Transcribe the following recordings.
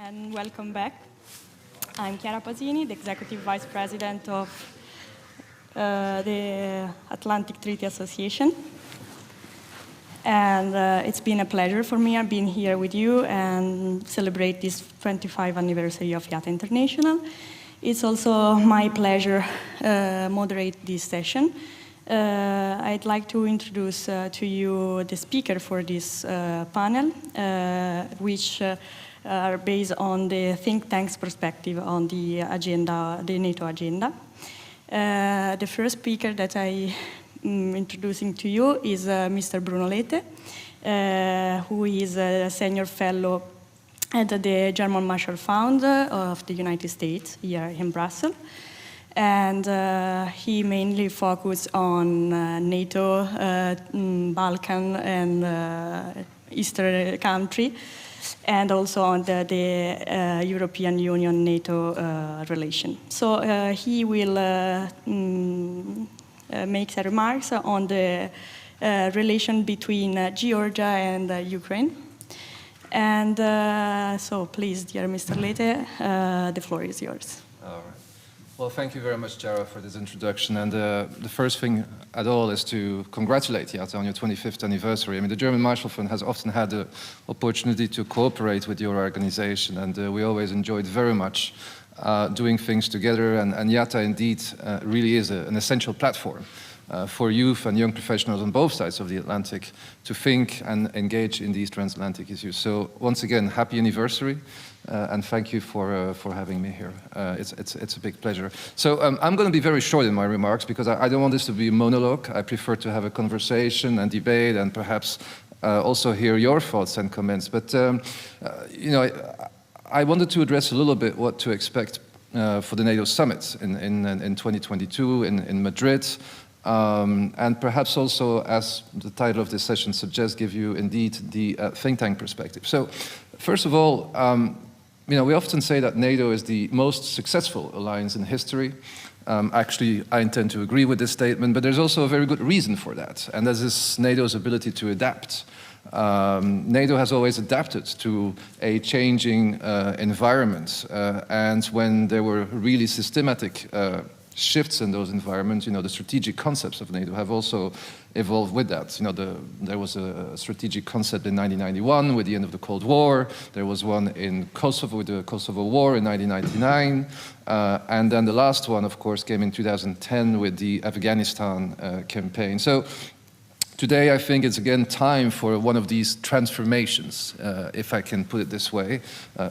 and welcome back. I'm Chiara Pasini, the Executive Vice President of the Atlantic Treaty Association. And it's been a pleasure for me. I've been here with you and celebrate this 25th anniversary of YATA International. It's also my pleasure moderate this session. I'd like to introduce to you the speaker for this panel, which are based on the think tank's perspective on the agenda, the NATO agenda. The first speaker that I'm introducing to you is Mr. Bruno Lete, who is a senior fellow at the German Marshall Fund of the United States here in Brussels. And he mainly focused on NATO, Balkan, and Eastern country, and also on the European Union-NATO relation. So he will make some remarks on the relation between Georgia and Ukraine. And so please, dear Mr. Lete, the floor is yours. All right. Well, thank you very much, Jara, for this introduction. And the first thing at all is to congratulate YATA on your 25th anniversary. I mean, the German Marshall Fund has often had the opportunity to cooperate with your organization, and we always enjoyed very much doing things together. And YATA indeed really is an essential platform for youth and young professionals on both sides of the Atlantic to think and engage in these transatlantic issues. So once again, happy anniversary. And thank you for having me here. It's a big pleasure. So I'm going to be very short in my remarks because I don't want this to be a monologue. I prefer to have a conversation and debate and perhaps also hear your thoughts and comments. But you know, I wanted to address a little bit what to expect for the NATO Summit in 2022 in Madrid. And perhaps also, as the title of this session suggests, give you indeed the think tank perspective. So first of all, you know, we often say that NATO is the most successful alliance in history. Actually, I intend to agree with this statement, but there's also a very good reason for that, and that is NATO's ability to adapt. NATO has always adapted to a changing environment, and when there were really systematic shifts in those environments, you know, the strategic concepts of NATO have also evolved with that. You know, there was a strategic concept in 1991 with the end of the Cold War. There was one in Kosovo with the Kosovo War in 1999. And then the last one, of course, came in 2010 with the Afghanistan campaign. So today, I think it's again time for one of these transformations, if I can put it this way.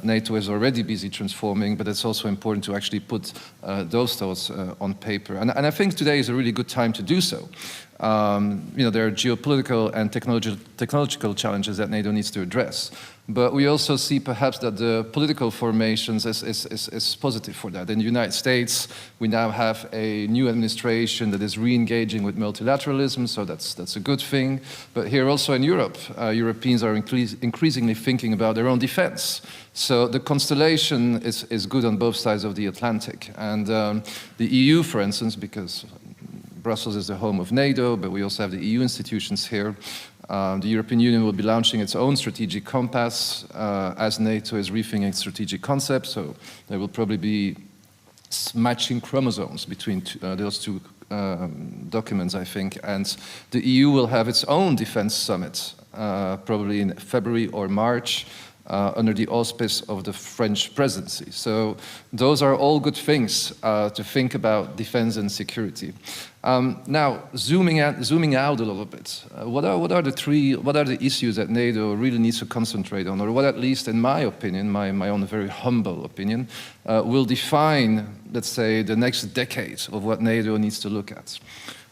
NATO is already busy transforming, but it's also important to actually put those thoughts on paper. And I think today is a really good time to do so. You know, there are geopolitical and technological challenges that NATO needs to address. But we also see perhaps that the political formations is positive for that. In the United States, we now have a new administration that is re-engaging with multilateralism, so that's a good thing. But here also in Europe, Europeans are increasingly thinking about their own defense. So the constellation is good on both sides of the Atlantic. And the EU, for instance, because Brussels is the home of NATO, but we also have the EU institutions here. The European Union will be launching its own strategic compass as NATO is rethinking its strategic concepts. So there will probably be matching chromosomes between those two documents, I think. And the EU will have its own defense summit, probably in February or March, under the auspice of the French presidency. So those are all good things to think about defense and security. Now, zooming out a little bit, what are the issues that NATO really needs to concentrate on, or what, at least in my opinion, my own very humble opinion, will define, let's say, the next decade of what NATO needs to look at?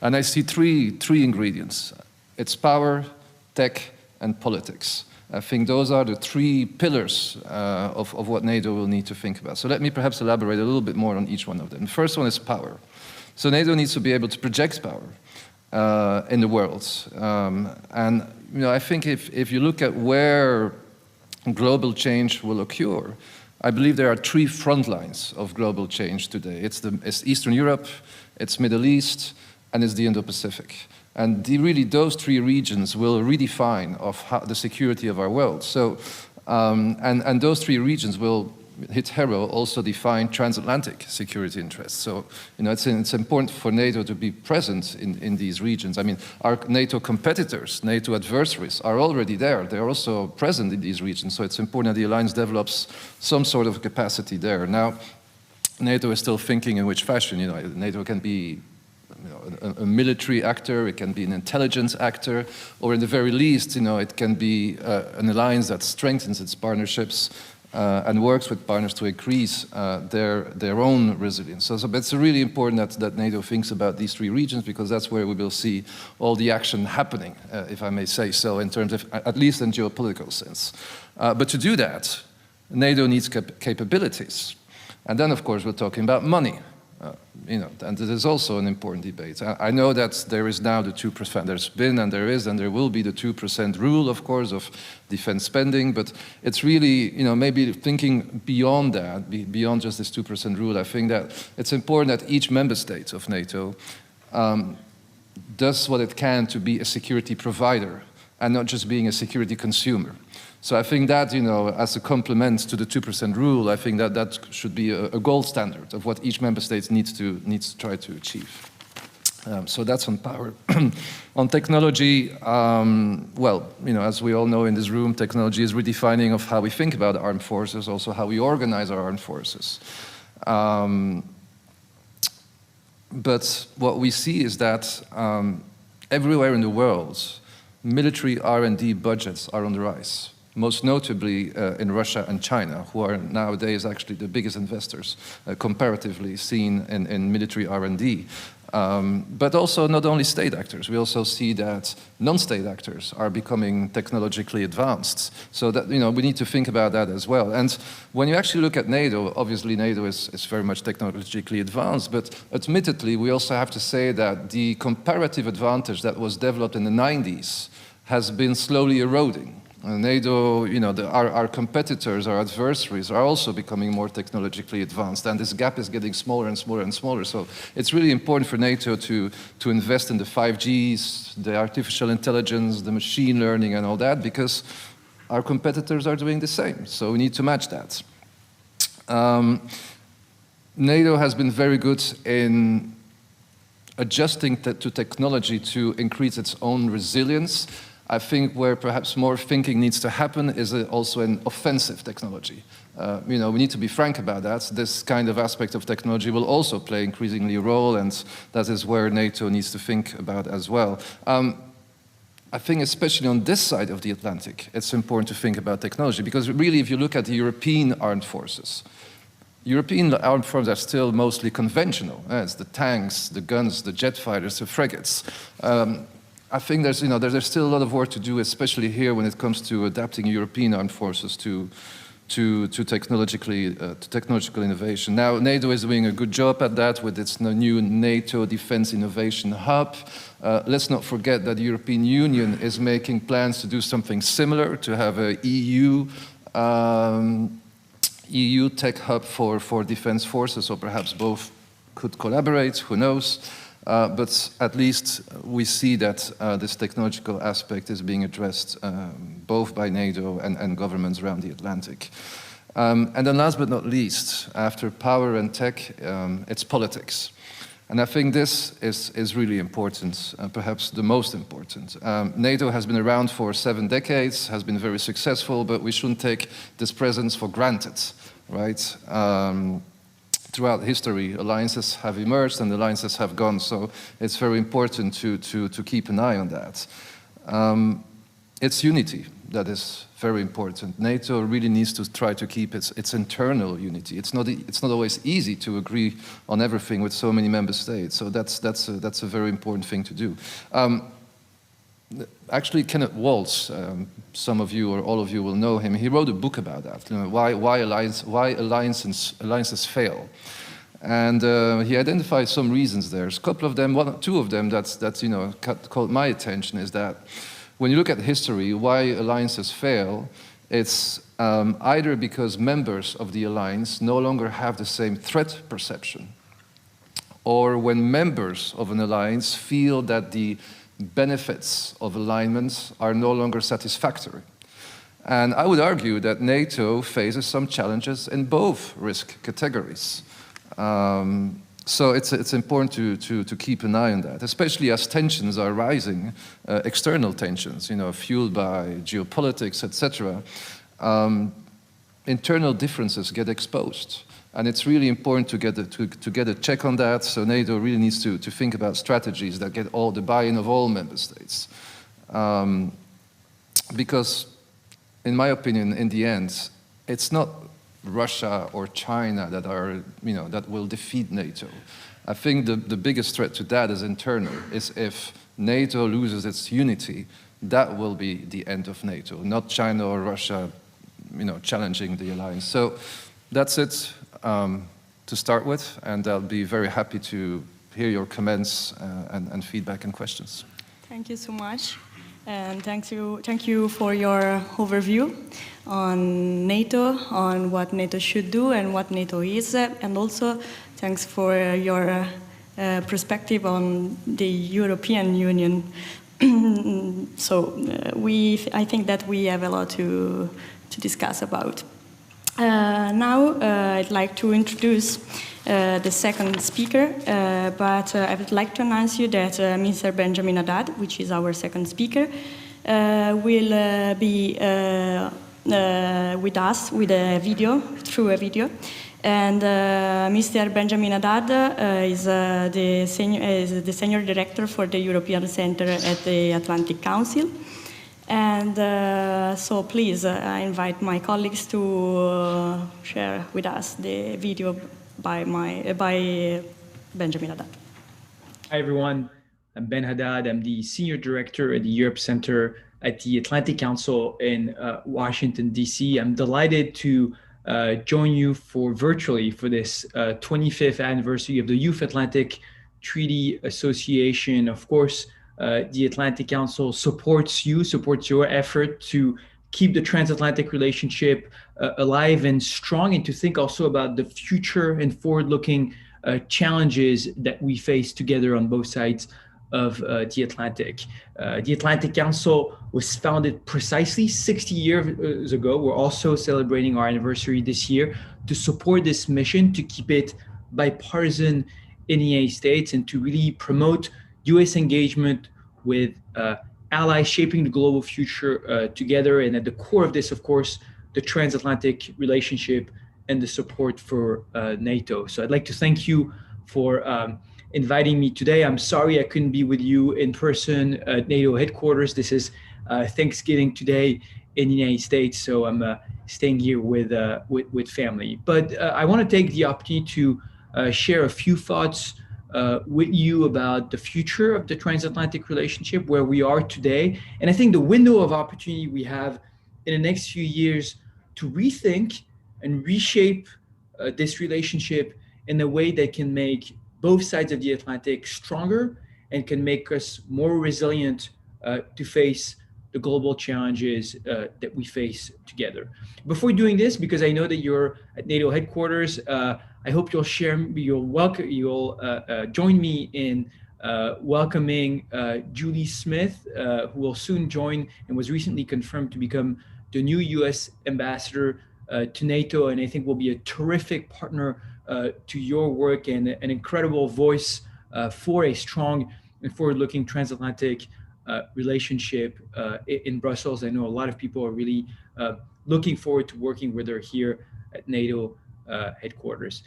And I see three ingredients. It's power, tech, and politics. I think those are the three pillars of what NATO will need to think about. So let me perhaps elaborate a little bit more on each one of them. The first one is power. So NATO needs to be able to project power in the world. And you know, I think if you look at where global change will occur, I believe there are three front lines of global change today. It's Eastern Europe, it's Middle East, and it's the Indo-Pacific. And really those three regions will redefine the security of our world. So And those three regions will, hit Hero, also define transatlantic security interests. So, it's important for NATO to be present in these regions. I mean, our NATO competitors, NATO adversaries are already there. They're also present in these regions. So it's important that the alliance develops some sort of capacity there. Now, NATO is still thinking in which fashion. NATO can be a military actor, it can be an intelligence actor, or in the very least, it can be an alliance that strengthens its partnerships and works with partners to increase their own resilience. So it's really important that NATO thinks about these three regions, because that's where we will see all the action happening, if I may say so, in terms of, at least in geopolitical sense. But to do that, NATO needs capabilities. And then, of course, we're talking about money. And it is also an important debate. I know that there is now the 2%, there's been and there is and there will be the 2% rule, of course, of defense spending, but it's really, maybe thinking beyond that, beyond just this 2% rule. I think that it's important that each member state of NATO does what it can to be a security provider and not just being a security consumer. So I think that, as a complement to the 2% rule, I think that should be a gold standard of what each member state needs to try to achieve. So that's on power. On technology, as we all know in this room, technology is redefining of how we think about armed forces, also how we organize our armed forces. But what we see is that everywhere in the world, military R&D budgets are on the rise. Most notably in Russia and China, who are nowadays actually the biggest investors, comparatively seen in military R&D. But also not only state actors, we also see that non-state actors are becoming technologically advanced. So that, we need to think about that as well. And when you actually look at NATO, obviously NATO is very much technologically advanced, but admittedly, we also have to say that the comparative advantage that was developed in the 90s has been slowly eroding. NATO, our competitors, our adversaries are also becoming more technologically advanced, and this gap is getting smaller and smaller and smaller. So it's really important for NATO to invest in the 5Gs, the artificial intelligence, the machine learning and all that, because our competitors are doing the same. So we need to match that. NATO has been very good in adjusting to technology to increase its own resilience. I think where perhaps more thinking needs to happen is also in offensive technology. We need to be frank about that. This kind of aspect of technology will also play increasingly a role, and that is where NATO needs to think about as well. I think especially on this side of the Atlantic, it's important to think about technology, because really if you look at the European armed forces, European armed forces are still mostly conventional. It's the tanks, the guns, the jet fighters, the frigates. I think there's still a lot of work to do, especially here when it comes to adapting European armed forces to technological innovation. Now, NATO is doing a good job at that with its new NATO Defense Innovation Hub. Let's not forget that the European Union is making plans to do something similar, to have a EU tech hub for defense forces, or perhaps both could collaborate, who knows. But at least we see that this technological aspect is being addressed both by NATO and governments around the Atlantic. And then last but not least, after power and tech, it's politics. And I think this is really important, perhaps the most important. NATO has been around for 7 decades, has been very successful, but we shouldn't take this presence for granted, right? Throughout history, alliances have emerged and alliances have gone, so it's very important to keep an eye on that. It's unity that is very important. NATO really needs to try to keep its internal unity. It's not always easy to agree on everything with so many member states, so that's a very important thing to do. Actually, Kenneth Waltz, some of you or all of you will know him. He wrote a book about that. Why alliances fail, and he identified some reasons there. There's a couple of them, two of them that caught my attention. Is that when you look at history, why alliances fail, it's either because members of the alliance no longer have the same threat perception, or when members of an alliance feel that the benefits of alignments are no longer satisfactory. And I would argue that NATO faces some challenges in both risk categories. So it's important to keep an eye on that, especially as tensions are rising, external tensions, fueled by geopolitics, etc. Internal differences get exposed. And it's really important to get a check on that. So NATO really needs to think about strategies that get all the buy-in of all member states. Because, in my opinion, in the end, it's not Russia or China that are, that will defeat NATO. I think the biggest threat to that is internal. Is if NATO loses its unity, that will be the end of NATO, not China or Russia, challenging the alliance. So that's it to start with, and I'll be very happy to hear your comments and feedback and questions. Thank you so much. And thank you for your overview on NATO, on what NATO should do and what NATO is, and also thanks for your perspective on the European Union. So I think that we have a lot to discuss about. Now I'd like to introduce the second speaker, but I would like to announce you that Mr. Benjamin Haddad, which is our second speaker, will be with us through a video. And Mr. Benjamin Haddad is the senior director for the European Center at the Atlantic Council. And so please, I invite my colleagues to share with us the video by Benjamin Haddad. Hi everyone, I'm Ben Haddad. I'm the Senior Director at the Europe Center at the Atlantic Council in Washington, DC. I'm delighted to join you virtually for this 25th anniversary of the Youth Atlantic Treaty Association. Of course, the Atlantic Council supports your effort to keep the transatlantic relationship alive and strong, and to think also about the future and forward-looking challenges that we face together on both sides of the Atlantic. The Atlantic Council was founded precisely 60 years ago. We're also celebrating our anniversary this year to support this mission, to keep it bipartisan in the United States, and to really promote U.S. engagement with allies shaping the global future together. And at the core of this, of course, the transatlantic relationship and the support for NATO. So I'd like to thank you for inviting me today. I'm sorry I couldn't be with you in person at NATO headquarters. This is Thanksgiving today in the United States, so I'm staying here with family. But I want to take the opportunity to share a few thoughts with you about the future of the transatlantic relationship, where we are today. And I think the window of opportunity we have in the next few years to rethink and reshape this relationship in a way that can make both sides of the Atlantic stronger and can make us more resilient to face the global challenges that we face together. Before doing this, because I know that you're at NATO headquarters, I hope you'll join me in welcoming Julie Smith, who will soon join and was recently confirmed to become the new U.S. ambassador to NATO, and I think will be a terrific partner to your work and an incredible voice for a strong and forward-looking transatlantic relationship in Brussels. I know a lot of people are really looking forward to working with her here at NATO headquarters.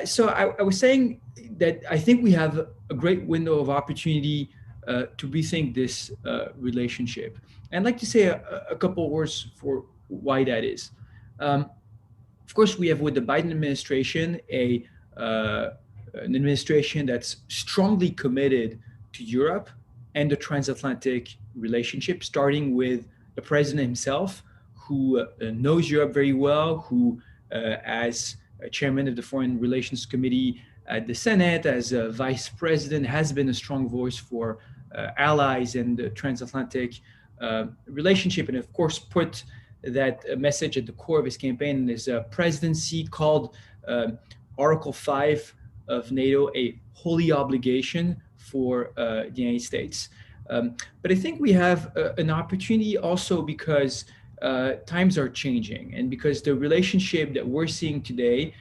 So I was saying that I think we have a great window of opportunity to rethink this relationship. And I'd like to say a couple of words for why that is. Of course, we have with the Biden administration an administration that's strongly committed to Europe and the transatlantic relationship, starting with the president himself, who knows Europe very well, who as chairman of the Foreign Relations Committee at the Senate, as a vice president, has been a strong voice for allies and the transatlantic relationship, and of course put that message at the core of his campaign and his presidency, called Article 5 of NATO a holy obligation for the United States. But I think we have an opportunity also because times are changing, and because the relationship that we're seeing today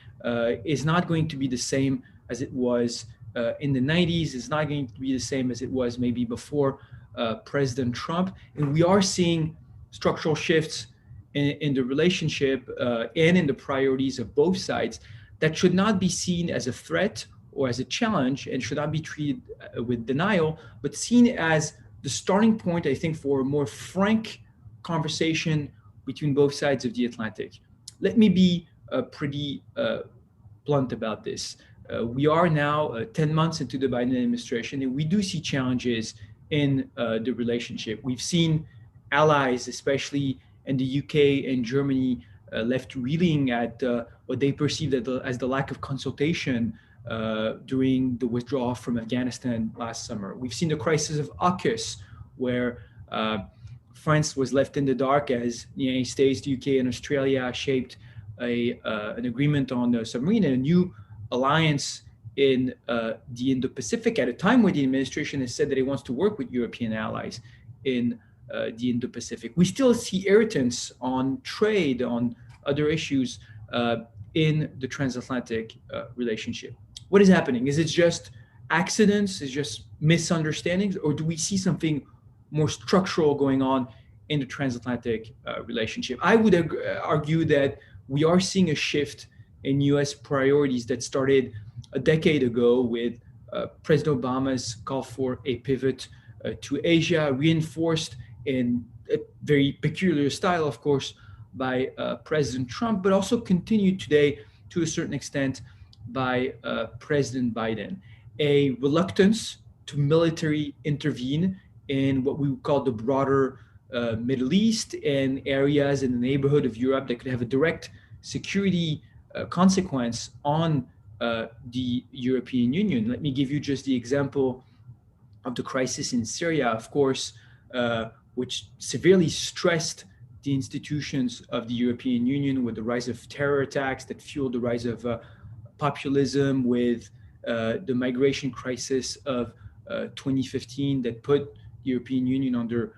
is not going to be the same as it was in the 90s, it's not going to be the same as it was maybe before President Trump. And we are seeing structural shifts in the relationship and in the priorities of both sides that should not be seen as a threat or as a challenge, and should not be treated with denial, but seen as the starting point, I think, for a more frank conversation between both sides of the Atlantic. Let me be pretty blunt about this. We are now 10 months into the Biden administration, and we do see challenges in the relationship. We've seen allies, especially in the UK and Germany, left reeling at what they perceived as the lack of consultation during the withdrawal from Afghanistan last summer. We've seen the crisis of AUKUS, where France was left in the dark as the United States, the UK, and Australia shaped an agreement on the submarine and a new alliance in the Indo-Pacific at a time where the administration has said that it wants to work with European allies in the Indo-Pacific. We still see irritants on trade, on other issues in the transatlantic relationship. What is happening? Is it just accidents? Is it just misunderstandings? Or do we see something more structural going on in the transatlantic relationship? I would argue that we are seeing a shift in US priorities that started a decade ago with President Obama's call for a pivot to Asia, reinforced in a very peculiar style, of course, by President Trump, but also continued today to a certain extent by President Biden. A reluctance to military intervene in what we would call the broader Middle East and areas in the neighborhood of Europe that could have a direct security consequence on the European Union. Let me give you just the example of the crisis in Syria, of course, which severely stressed the institutions of the European Union with the rise of terror attacks that fueled the rise of populism, with the migration crisis of 2015 that put the European Union under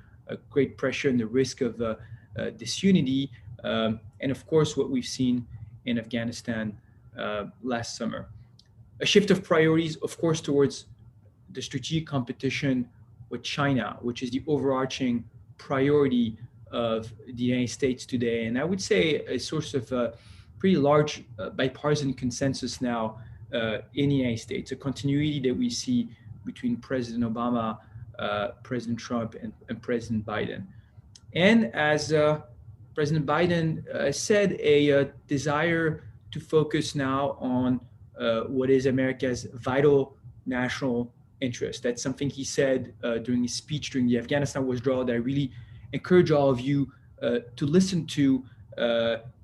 great pressure and the risk of disunity, and of course what we've seen in Afghanistan last summer. A shift of priorities, of course, towards the strategic competition with China, which is the overarching priority of the United States today. And I would say a source of pretty large bipartisan consensus now in the United States, a continuity that we see between President Obama, President Trump, and President Biden. And as President Biden said, a desire to focus now on what is America's vital national interest. That's something he said during his speech during the Afghanistan withdrawal that I really encourage all of you to listen to,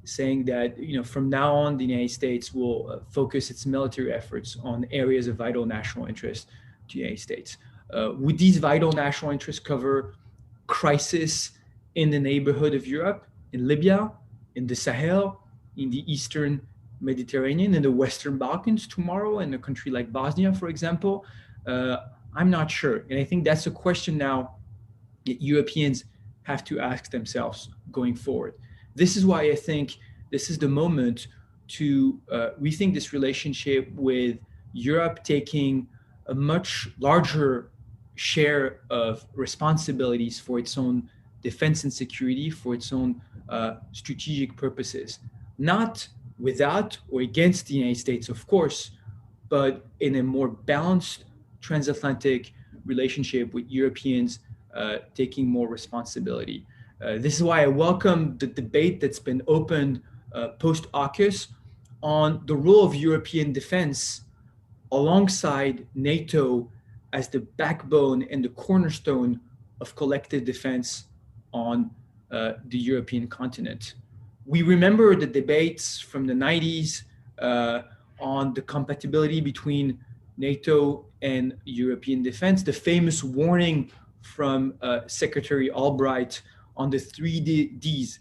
saying that from now on the United States will focus its military efforts on areas of vital national interest to the United States. Would these vital national interests cover crisis in the neighborhood of Europe, in Libya, in the Sahel, in the Eastern Mediterranean, in the Western Balkans tomorrow, in a country like Bosnia, for example? I'm not sure. And I think that's a question now that Europeans have to ask themselves going forward. This is why I think this is the moment to rethink this relationship, with Europe taking a much larger share of responsibilities for its own defense and security, for its own strategic purposes, not without or against the United States, of course, but in a more balanced transatlantic relationship with Europeans taking more responsibility. This is why I welcome the debate that's been opened post-AUKUS on the role of European defense alongside NATO as the backbone and the cornerstone of collective defense on the European continent. We remember the debates from the 90s on the compatibility between NATO and European defense, the famous warning from Secretary Albright on the 3Ds,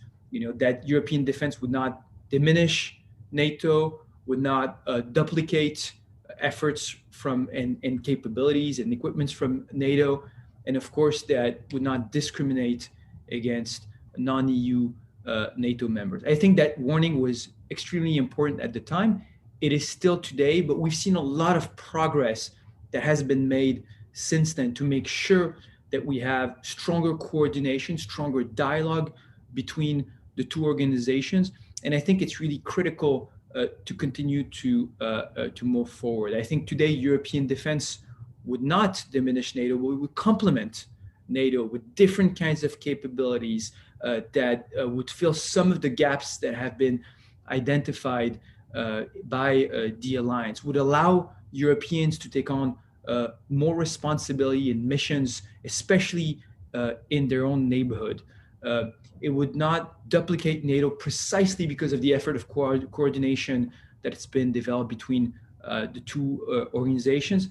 that European defense would not diminish NATO, would not duplicate efforts from and capabilities and equipments from NATO, and of course that would not discriminate against non-EU NATO members. I think that warning was extremely important at the time. It is still today, but we've seen a lot of progress that has been made since then to make sure that we have stronger coordination, stronger dialogue between the two organizations. And I think it's really critical to continue to move forward. I think today European defense would not diminish NATO, but would complement NATO with different kinds of capabilities that would fill some of the gaps that have been identified by the alliance, would allow Europeans to take on more responsibility in missions, especially in their own neighborhood. It would not duplicate NATO precisely because of the effort of coordination that's been developed between the two organizations.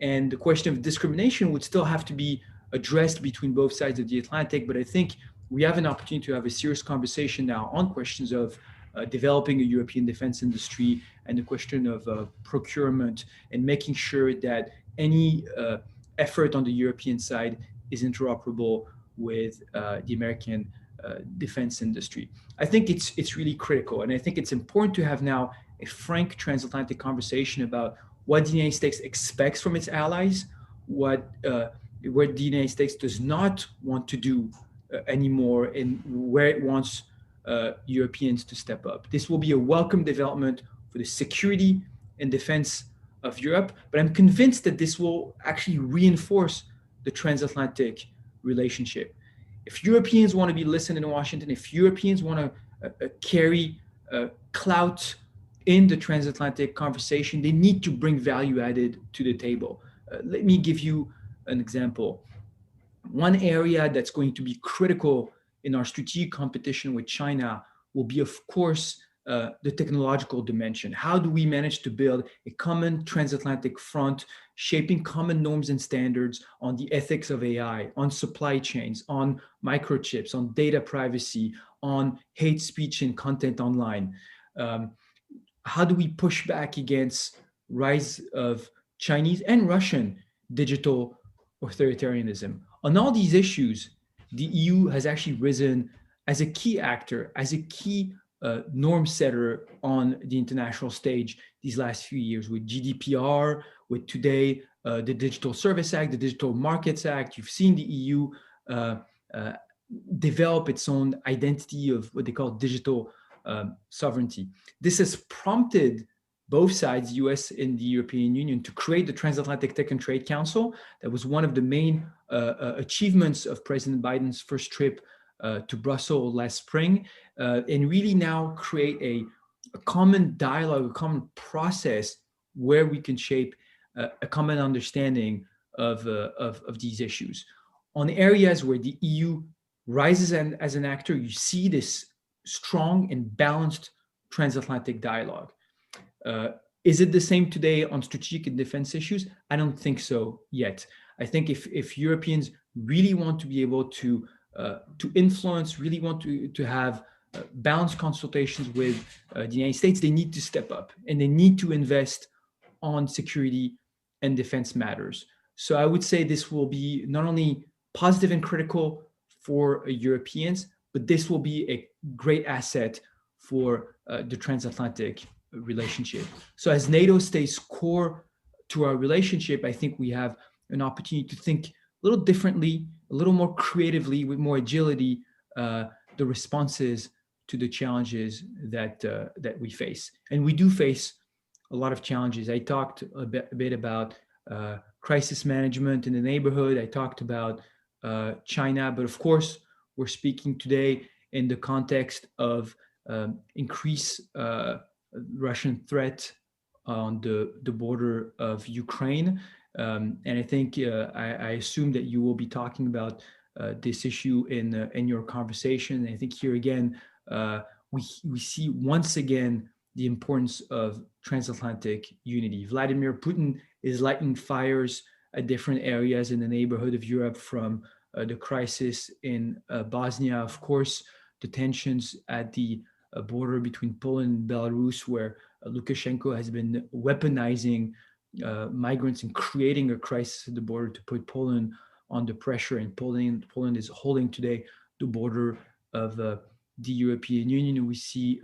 And the question of discrimination would still have to be addressed between both sides of the Atlantic. But I think we have an opportunity to have a serious conversation now on questions of developing a European defense industry and the question of procurement and making sure that any effort on the European side is interoperable with the American defense industry. I think it's really critical. And I think it's important to have now a frank transatlantic conversation about what the United States expects from its allies, what the United States does not want to do anymore, and where it wants Europeans to step up. This will be a welcome development for the security and defense of Europe, but I'm convinced that this will actually reinforce the transatlantic relationship. If Europeans want to be listened in Washington, if Europeans want to carry clout in the transatlantic conversation, they need to bring value added to the table. Let me give you an example. One area that's going to be critical in our strategic competition with China will be, of course, the technological dimension. How do we manage to build a common transatlantic front, shaping common norms and standards on the ethics of AI, on supply chains, on microchips, on data privacy, on hate speech and content online? How do we push back against rise of Chinese and Russian digital authoritarianism? On all these issues, the EU has actually risen as a key actor, as a key norm setter on the international stage these last few years with GDPR, with today the Digital Service Act, the Digital Markets Act. You've seen the EU develop its own identity of what they call digital sovereignty. This has prompted both sides, US and the European Union, to create the Transatlantic Tech and Trade Council. That was one of the main achievements of President Biden's first trip to Brussels last spring, and really now create a common dialogue, a common process where we can shape a common understanding of these issues. On areas where the EU rises as an actor, you see this strong and balanced transatlantic dialogue. Is it the same today on strategic and defense issues? I don't think so yet. I think if Europeans really want to be able to influence, really want to have balanced consultations with the United States, they need to step up and they need to invest on security and defense matters. So I would say this will be not only positive and critical for Europeans, but this will be a great asset for the transatlantic relationship. So as NATO stays core to our relationship, I think we have an opportunity to think a little differently, a little more creatively, with more agility, the responses to the challenges that we face. And we do face a lot of challenges. I talked a bit about crisis management in the neighborhood. I talked about China, but of course, we're speaking today in the context of increased Russian threat on the border of Ukraine. And I think I assume that you will be talking about this issue in your conversation. And I think here again, we see once again the importance of transatlantic unity. Vladimir Putin is lighting fires at different areas in the neighborhood of Europe, from the crisis in Bosnia, of course, the tensions at the border between Poland and Belarus, where Lukashenko has been weaponizing migrants and creating a crisis at the border to put Poland under pressure. And Poland is holding today the border of the European Union. We see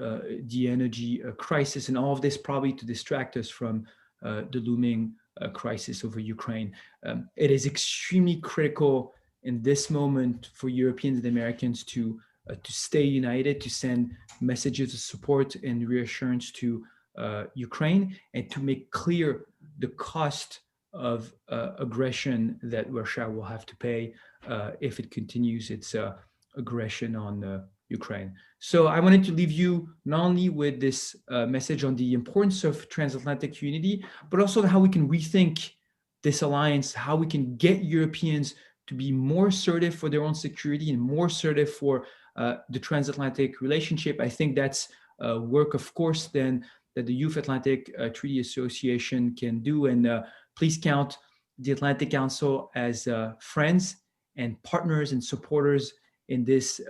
the energy crisis, and all of this probably to distract us from the looming crisis over Ukraine. It is extremely critical in this moment for Europeans and Americans to stay united, to send messages of support and reassurance to Ukraine, and to make clear the cost of aggression that Russia will have to pay if it continues its aggression on Ukraine. So I wanted to leave you not only with this message on the importance of transatlantic unity, but also how we can rethink this alliance, how we can get Europeans to be more assertive for their own security and more assertive for the transatlantic relationship. I think that's work, of course, then that the Youth Atlantic Treaty Association can do. And please count the Atlantic Council as friends and partners and supporters in this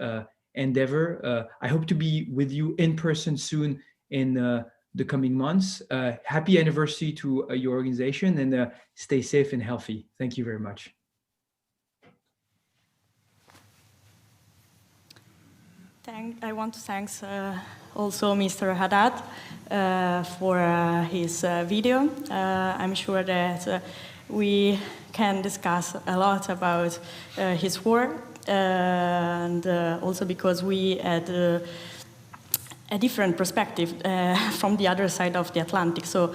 endeavor. I hope to be with you in person soon in the coming months. Happy anniversary to your organization, and stay safe and healthy. Thank you very much. I want to thank also Mr. Haddad for his video. I'm sure that we can discuss a lot about his work, and also because we had a different perspective from the other side of the Atlantic. So,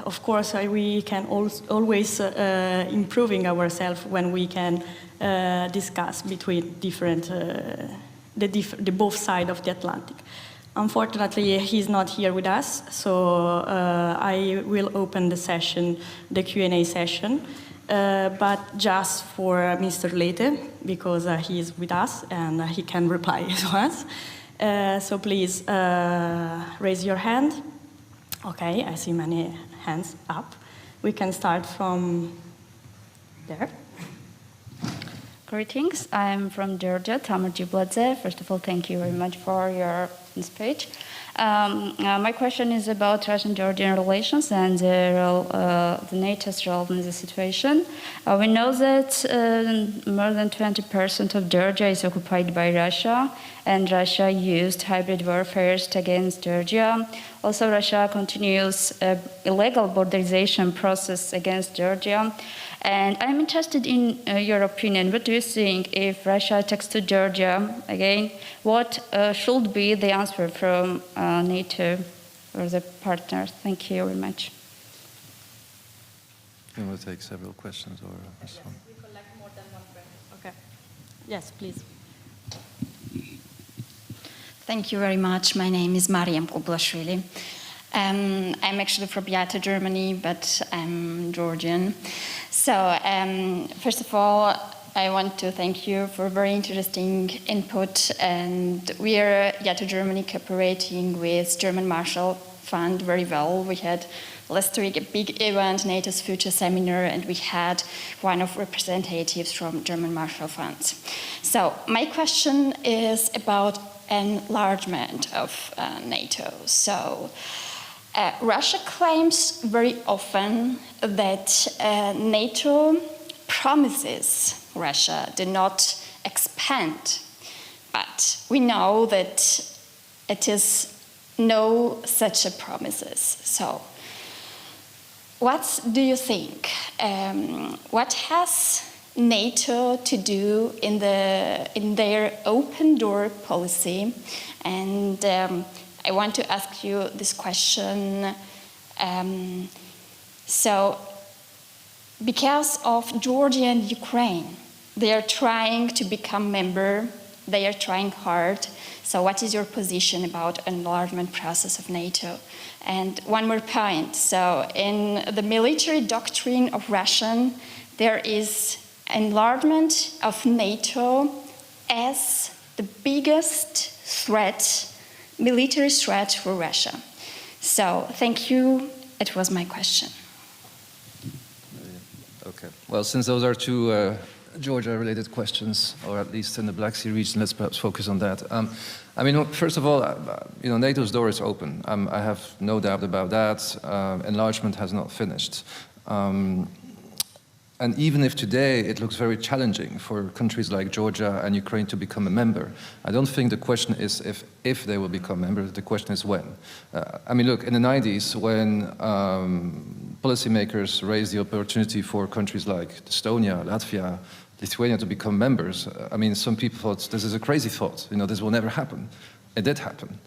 of course, we can always improving ourselves when we can discuss between different, the both sides of the Atlantic. Unfortunately, he's not here with us, so I will open the session, the Q&A session, but just for Mr. Lete, because he is with us and he can reply to us. So please raise your hand. Okay, I see many hands up. We can start from there. Greetings, I'm from Georgia, Tamar Jibladze. First of all, thank you very much for your speech. My question is about Russian-Georgian relations and the NATO's role in the situation. We know that more than 20% of Georgia is occupied by Russia, and Russia used hybrid warfare against Georgia. Also, Russia continues illegal borderization process against Georgia. And I'm interested in your opinion. What do you think if Russia attacks to Georgia again? What should be the answer from NATO or the partners? Thank you very much. You want to take several questions or this one? We collect more than one question. Okay. Yes, please. Thank you very much. My name is Mariam Kublashvili. I'm actually from YATA, Germany, but I'm Georgian. So, first of all, I want to thank you for very interesting input. And we are YATA Germany cooperating with German Marshall Fund very well. We had last week a big event, NATO's Future Seminar, and we had one of representatives from German Marshall Funds. So, my question is about enlargement of NATO. So, Russia claims very often that NATO promises Russia do not expand, but we know that it is no such a promises. So, what do you think? What has NATO to do in their open door policy? And I want to ask you this question. So, because of Georgia and Ukraine, they are trying to become member. They are trying hard. So, what is your position about enlargement process of NATO? And one more point. So, in the military doctrine of Russia, there is enlargement of NATO as the biggest threat, military threat for Russia. So, thank you. It was my question. Okay. Well, since those are two Georgia-related questions, or at least in the Black Sea region, let's perhaps focus on that. I mean, first of all, NATO's door is open. I have no doubt about that. Enlargement has not finished. And even if today it looks very challenging for countries like Georgia and Ukraine to become a member, I don't think the question is if they will become members, the question is when. I mean, look, in the 90s, when policymakers raised the opportunity for countries like Estonia, Latvia, Lithuania to become members, I mean, some people thought this is a crazy thought, this will never happen. It did happen.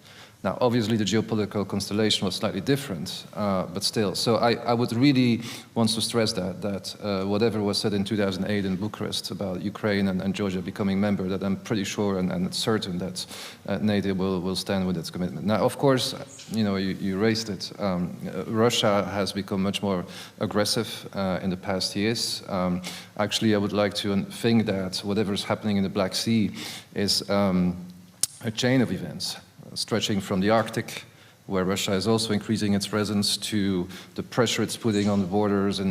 Now, obviously, the geopolitical constellation was slightly different, but still. So I would really want to stress that whatever was said in 2008 in Bucharest about Ukraine and Georgia becoming member, that I'm pretty sure and certain that NATO will stand with its commitment. Now, of course, you raised it. Russia has become much more aggressive in the past years. Actually, I would like to think that whatever is happening in the Black Sea is a chain of events, stretching from the Arctic, where Russia is also increasing its presence, to the pressure it's putting on the borders in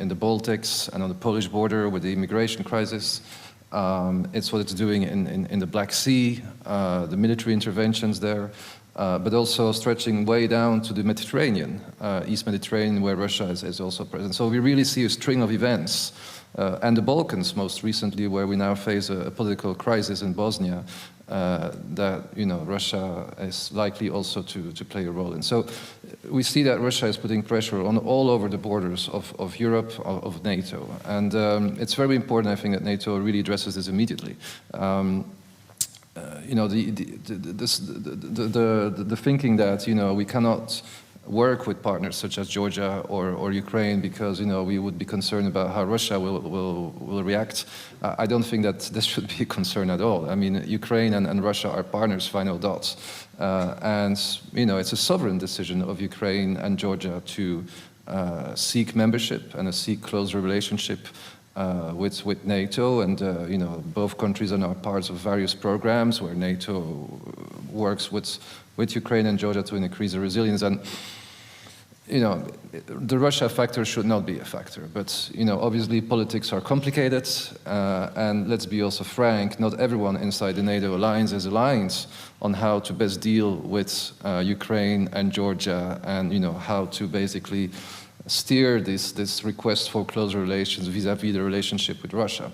the Baltics and on the Polish border with the immigration crisis. It's what it's doing in the Black Sea, the military interventions there, but also stretching way down to the Mediterranean, East Mediterranean, where Russia is also present. So we really see a string of events. And the Balkans, most recently, where we now face a political crisis in Bosnia, that Russia is likely also to play a role in. So we see that Russia is putting pressure on all over the borders of Europe, of NATO. And it's very important, I think, that NATO really addresses this immediately. The thinking that we cannot work with partners such as Georgia or Ukraine because we would be concerned about how Russia will react. I don't think that this should be a concern at all. I mean, Ukraine and Russia are partners, final dots, and it's a sovereign decision of Ukraine and Georgia to seek membership and seek closer relationship with NATO, and both countries are now parts of various programs where NATO works with Ukraine and Georgia to increase the resilience. And the Russia factor should not be a factor, but obviously politics are complicated, and let's be also frank, not everyone inside the NATO alliance is aligned on how to best deal with Ukraine and Georgia, and how to basically steer this request for closer relations vis-à-vis the relationship with Russia.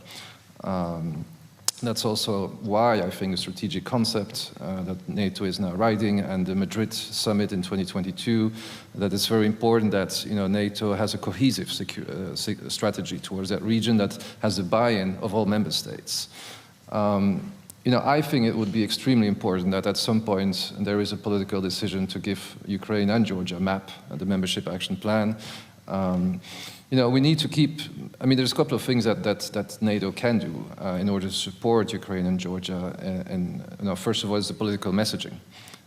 That's also why I think the strategic concept that NATO is now riding, and the Madrid Summit in 2022, that it's very important that NATO has a cohesive strategy towards that region that has the buy-in of all member states. I think it would be extremely important that at some point there is a political decision to give Ukraine and Georgia a map, the membership action plan. We need to keep, there's a couple of things that NATO can do in order to support Ukraine and Georgia. And first of all, is the political messaging.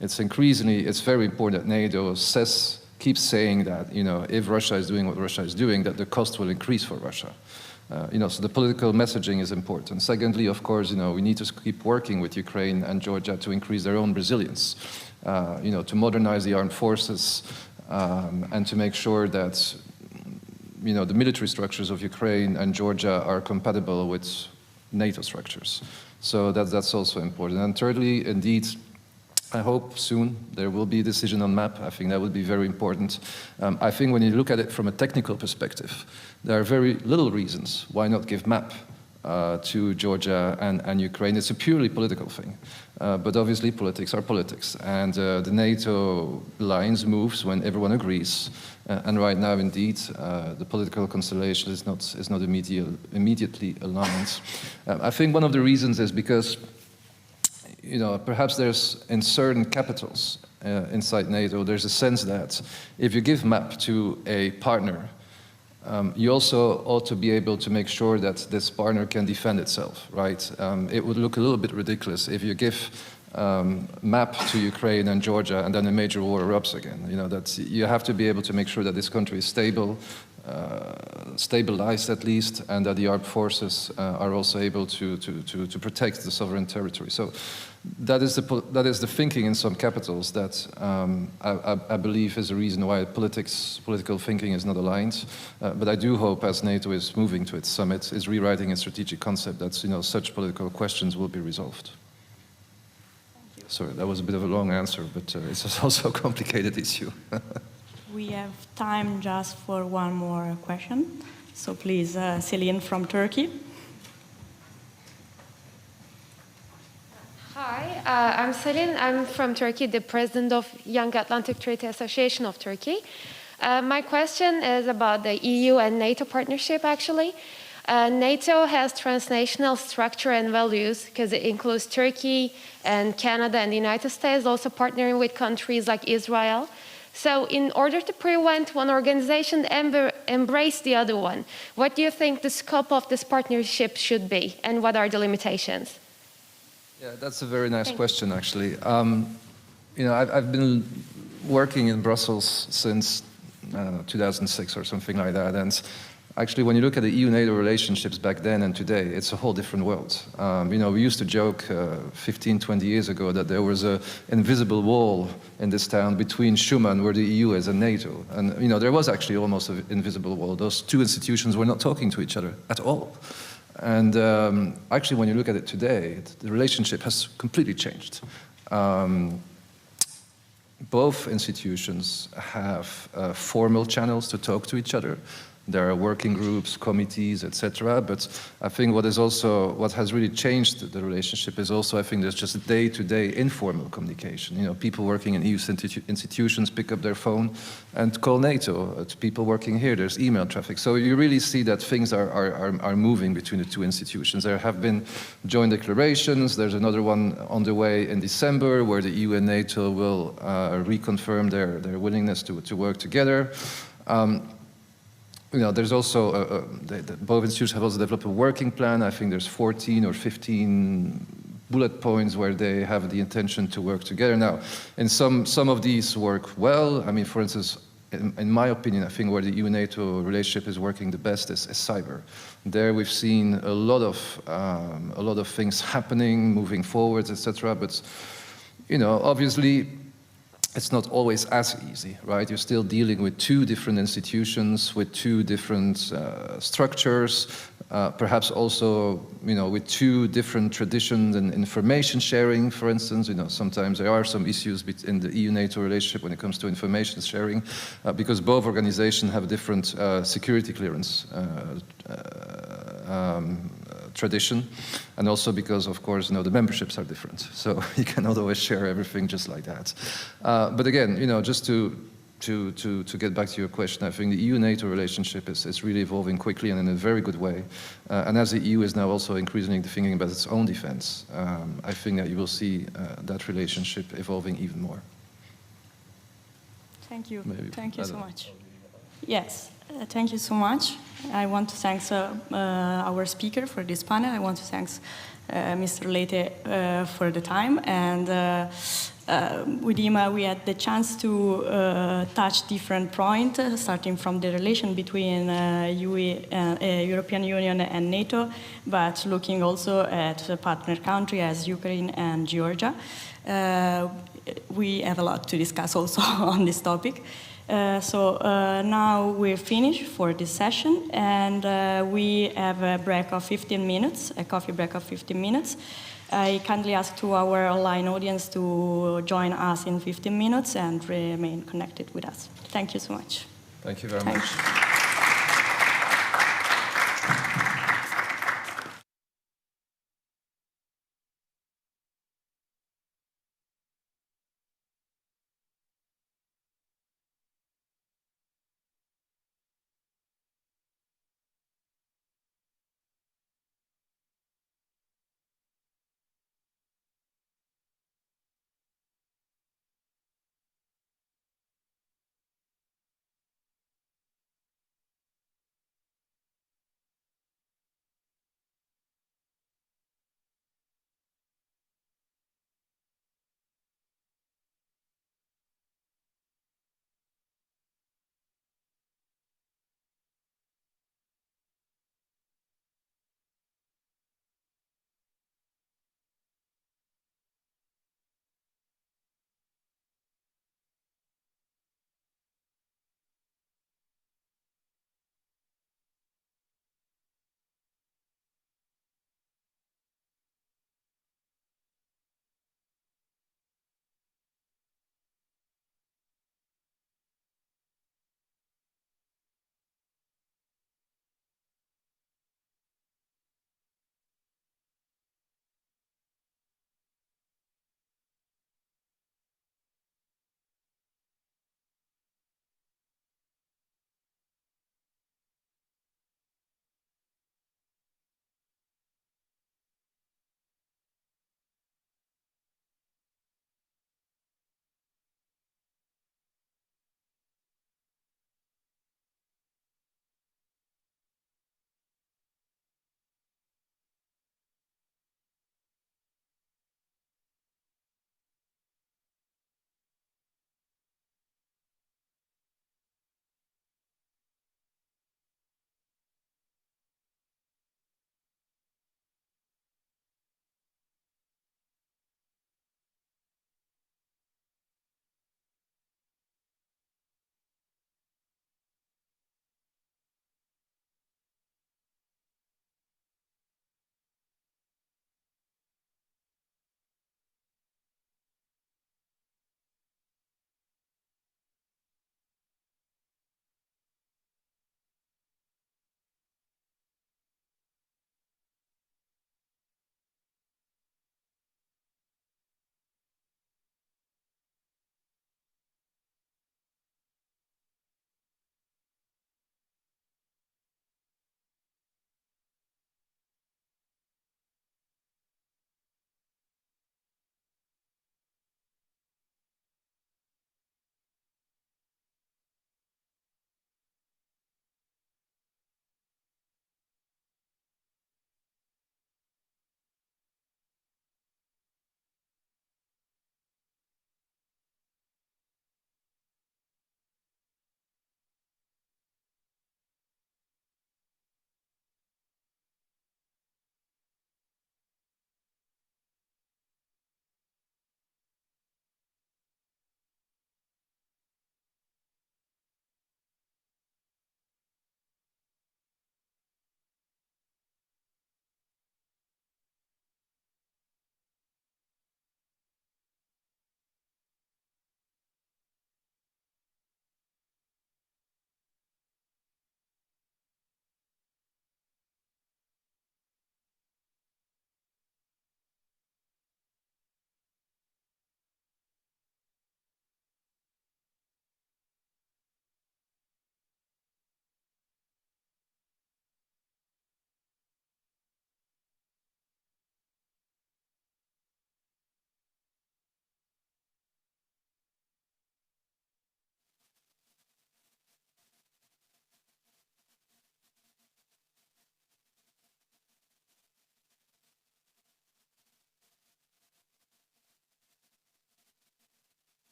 It's very important that NATO keeps saying that, if Russia is doing what Russia is doing, that the cost will increase for Russia. So the political messaging is important. Secondly, of course, we need to keep working with Ukraine and Georgia to increase their own resilience, to modernize the armed forces, and to make sure that the military structures of Ukraine and Georgia are compatible with NATO structures. So that's also important. And thirdly, indeed, I hope soon there will be a decision on MAP. I think that would be very important. I think when you look at it from a technical perspective, there are very little reasons why not give MAP to Georgia and Ukraine. It's a purely political thing. But obviously politics are politics. And the NATO alliance moves when everyone agrees. And right now, indeed, the political constellation is not immediately aligned. I think one of the reasons is because, perhaps there's, in certain capitals inside NATO, there's a sense that if you give MAP to a partner, you also ought to be able to make sure that this partner can defend itself, right? It would look a little bit ridiculous if you give MAP to Ukraine and Georgia and then a major war erupts again. You have to be able to make sure that this country is stable, stabilized at least, and that the armed forces are also able to protect the sovereign territory. So that is the thinking in some capitals that I believe is a reason why political thinking is not aligned. But I do hope, as NATO is moving to its summit, is rewriting its strategic concept, that such political questions will be resolved. Sorry, that was a bit of a long answer, but it's also a complicated issue. We have time just for one more question. So please, Celine from Turkey. Hi, I'm Selin. I'm from Turkey, the president of Young Atlantic Treaty Association of Turkey. My question is about the EU and NATO partnership, actually. NATO has transnational structure and values because it includes Turkey and Canada and the United States, also partnering with countries like Israel. So in order to prevent one organization embrace the other one, what do you think the scope of this partnership should be, and what are the limitations? Yeah, that's a very nice question, actually. You know, I've been working in Brussels since, I don't know, 2006 or something like that. And actually, when you look at the EU-NATO relationships back then and today, it's a whole different world. You know, we used to joke 15, 20 years ago that there was an invisible wall in this town between Schuman, where the EU is, and NATO. And, you know, there was actually almost an invisible wall. Those two institutions were not talking to each other at all. And actually, when you look at it today, the relationship has completely changed. Both institutions have formal channels to talk to each other. There are working groups, committees, etc. But I think what has really changed the relationship is also, I think, there's just day-to-day informal communication. You know, people working in EU institutions pick up their phone and call NATO. To people working here, there's email traffic. So you really see that things are moving between the two institutions. There have been joint declarations. There's another one on the way in December where the EU and NATO will reconfirm their willingness to work together. You know, there's also, both institutions have also developed a working plan. I think there's 14 or 15 bullet points where they have the intention to work together. Now, in some of these work well. I mean, for instance, in my opinion, I think where the EU-NATO relationship is working the best is cyber. There we've seen a lot of things happening, moving forwards, etc. But, you know, obviously, it's not always as easy, right? You're still dealing with two different institutions, with two different structures, perhaps also, you know, with two different traditions and information sharing, for instance. You know, sometimes there are some issues in the EU-NATO relationship when it comes to information sharing, because both organizations have different security clearance tradition, and also because, of course, you know, the memberships are different, so you cannot always share everything just like that. But again, you know, just to get back to your question, I think the EU-NATO relationship is really evolving quickly and in a very good way. And as the EU is now also increasingly thinking about its own defense, I think that you will see that relationship evolving even more. Thank you. Thank you so much. Yes, thank you so much. I want to thank our speaker for this panel. I want to thank Mr. Lete for the time. And with him, we had the chance to touch different points, starting from the relation between European Union and NATO, but looking also at a partner country as Ukraine and Georgia. We have a lot to discuss also on this topic. So now we're finished for this session, and we have a break of 15 minutes, a coffee break of 15 minutes. I kindly ask to our online audience to join us in 15 minutes and remain connected with us. Thank you so much. Thank you very much.